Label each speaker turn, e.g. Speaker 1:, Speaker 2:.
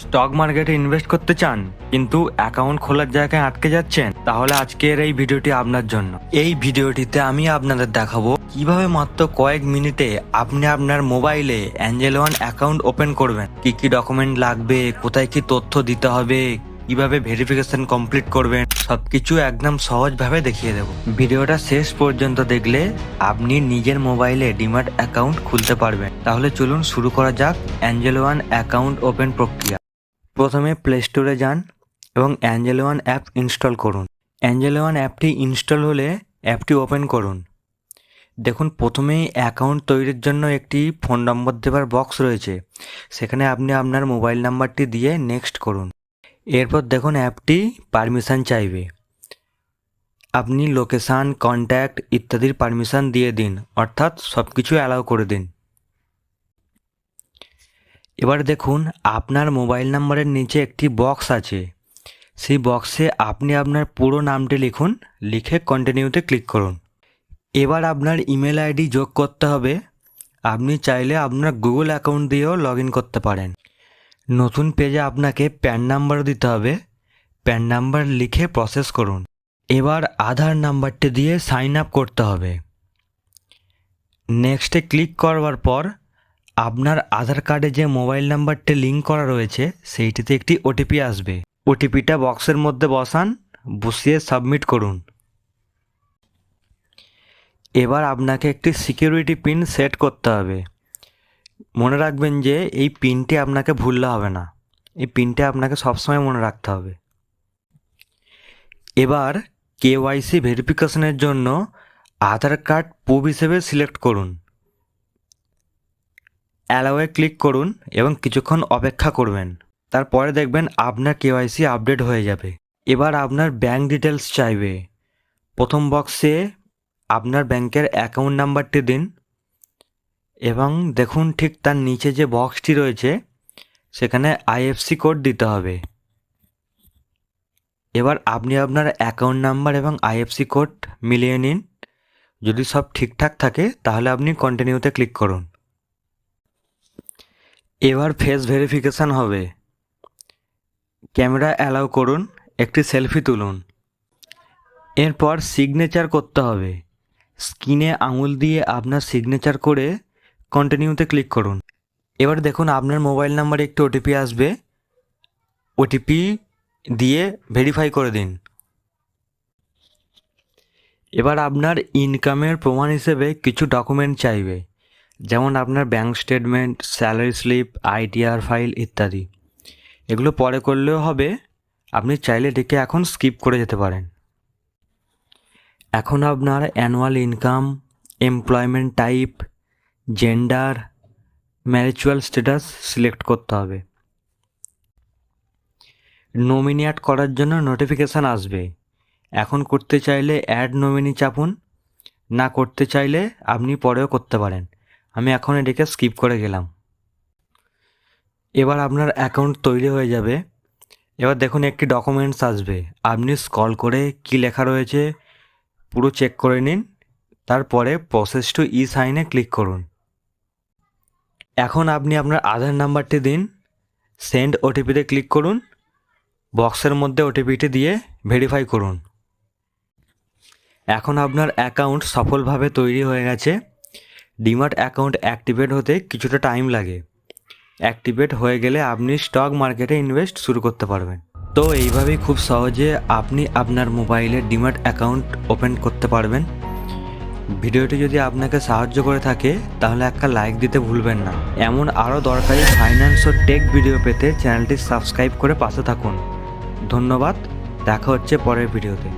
Speaker 1: Stock মার্কেটে invest করতে চান কিন্তু অ্যাকাউন্ট খোলার জায়গায় আটকে যাচ্ছেন, তাহলে আজকের এই ভিডিওটি আপনার জন্য। এই ভিডিওটিতে আমি আপনাদের দেখাবো কিভাবে মাত্র কয়েক মিনিটে আপনি আপনার মোবাইলে অ্যাঞ্জেল ওয়ান অ্যাকাউন্ট ওপেন করবেন, কি কি ডকুমেন্ট লাগবে, কোথায় কি তথ্য দিতে হবে, কিভাবে ভেরিফিকেশন কমপ্লিট করবেন, সবকিছু একদম সহজভাবে দেখিয়ে দেবো। ভিডিওটা শেষ পর্যন্ত দেখলে আপনি নিজের মোবাইলে ডিম্যাট অ্যাকাউন্ট খুলতে পারবেন। তাহলে চলুন শুরু করা যাক অ্যাঞ্জেল ওয়ান অ্যাকাউন্ট ওপেন প্রক্রিয়া। প্রথমে প্লে স্টোরে যান এবং অ্যাঞ্জেল ওয়ান অ্যাপ ইনস্টল করুন। অ্যাঞ্জেল ওয়ান অ্যাপটি ইনস্টল হলে অ্যাপটি ওপেন করুন। দেখুন প্রথমেই অ্যাকাউন্ট তৈরির জন্য একটি ফোন নম্বর দেওয়ার বক্স রয়েছে, সেখানে আপনি আপনার মোবাইল নাম্বারটি দিয়ে নেক্সট করুন। এরপর দেখুন অ্যাপটি পারমিশন চাইবে, আপনি লোকেশান, কন্ট্যাক্ট ইত্যাদির পারমিশন দিয়ে দিন, অর্থাৎ সব কিছু অ্যালাউ করে দিন। এবার দেখুন আপনার মোবাইল নাম্বারের নিচে একটি বক্স আছে, সেই বক্সে আপনি আপনার পুরো নামটি লিখুন, লিখে কন্টিনিউতে ক্লিক করুন। এবার আপনার ইমেল আইডি যোগ করতে হবে। আপনি চাইলে আপনার গুগল অ্যাকাউন্ট দিয়েও লগ ইন করতে পারেন। নতুন পেজে আপনাকে প্যান নাম্বার দিতে হবে, প্যান নাম্বার লিখে প্রসেস করুন। এবার আধার নাম্বারটি দিয়ে সাইন আপ করতে হবে। নেক্সটে ক্লিক করবার পর আপনার আধার কার্ডে যে মোবাইল নাম্বারটি লিঙ্ক করা রয়েছে সেইটিতে একটি ওটিপি আসবে। ওটিপিটা বক্সের মধ্যে বসিয়ে সাবমিট করুন। এবার আপনাকে একটি সিকিউরিটি পিন সেট করতে হবে। মনে রাখবেন যে এই পিনটি আপনাকে ভুললে হবে না, এই পিনটি আপনাকে সবসময় মনে রাখতে হবে। এবার কেওয়াইসি ভেরিফিকেশনের জন্য আধার কার্ড প্রুফ হিসেবে সিলেক্ট করুন। অ্যালাওয়ে ক্লিক করুন এবং কিছুক্ষণ অপেক্ষা করবেন। তারপরে দেখবেন আপনার কেওয়াইসি আপডেট হয়ে যাবে। এবার আপনার ব্যাঙ্ক ডিটেলস চাইবে। প্রথম বক্সে আপনার ব্যাংকের অ্যাকাউন্ট নাম্বারটি দিন এবং দেখুন ঠিক তার নিচে যে বক্সটি রয়েছে সেখানে আইএফসি কোড দিতে হবে। এবার আপনি আপনার অ্যাকাউন্ট নাম্বার এবং আইএফসি কোড মিলিয়ে নিন। যদি সব ঠিকঠাক থাকে তাহলে আপনি কন্টিনিউতে ক্লিক করুন। এবার ফেস ভেরিফিকেশান হবে। ক্যামেরা অ্যালাউ করুন, একটি সেলফি তুলুন। এরপর সিগনেচার করতে হবে। স্ক্রিনে আঙুল দিয়ে আপনার সিগনেচার করে কন্টিনিউতে ক্লিক করুন। এবার দেখুন আপনার মোবাইল নাম্বারে একটি ওটিপি আসবে, ওটিপি দিয়ে ভেরিফাই করে দিন। এবার আপনার ইনকামের প্রমাণ হিসেবে কিছু ডকুমেন্ট চাইবে, যেমন আপনার bank statement, salary slip, ITR file ইত্যাদি। এগুলো পরে করলেও হবে, আপনি চাইলে এটিকে এখন স্কিপ করে যেতে পারেন। এখন আপনার annual income, employment type, gender, marital status select করতে হবে। নমিনি অ্যাড করার জন্য নোটিফিকেশান আসবে। এখন করতে চাইলে অ্যাড নমিনি চাপুন, না করতে চাইলে আপনি পরেও করতে পারেন। আমি এখন এটিকে স্কিপ করে গেলাম। এবার আপনার অ্যাকাউন্ট তৈরি হয়ে যাবে। এবার দেখুন একটি ডকুমেন্টস আসবে, আপনি স্ক্রল করে কি লেখা রয়েছে পুরো চেক করে নিন। তারপরে প্রসেস টু ই সাইনে ক্লিক করুন। এখন আপনি আপনার আধার নাম্বারটি দিন, সেন্ড ওটিপিতে ক্লিক করুন। বক্সের মধ্যে ওটিপিটি দিয়ে ভেরিফাই করুন। এখন আপনার অ্যাকাউন্ট সফলভাবে তৈরি হয়ে গেছে। ডিম্যাট অ্যাকাউন্ট অ্যাক্টিভেট হতে কিছুটা টাইম লাগে। অ্যাক্টিভেট হয়ে গেলে আপনি স্টক মার্কেটে ইনভেস্ট শুরু করতে পারবেন। তো এইভাবেই খুব সহজে আপনি আপনার মোবাইলে ডিম্যাট অ্যাকাউন্ট ওপেন করতে পারবেন। ভিডিওটি যদি আপনাকে সাহায্য করে থাকে তাহলে একটা লাইক দিতে ভুলবেন না। এমন আরও দরকারি ফাইন্যান্স ও টেক ভিডিও পেতে চ্যানেলটি সাবস্ক্রাইব করে পাশে থাকুন। ধন্যবাদ, দেখা হচ্ছে পরের ভিডিওতে।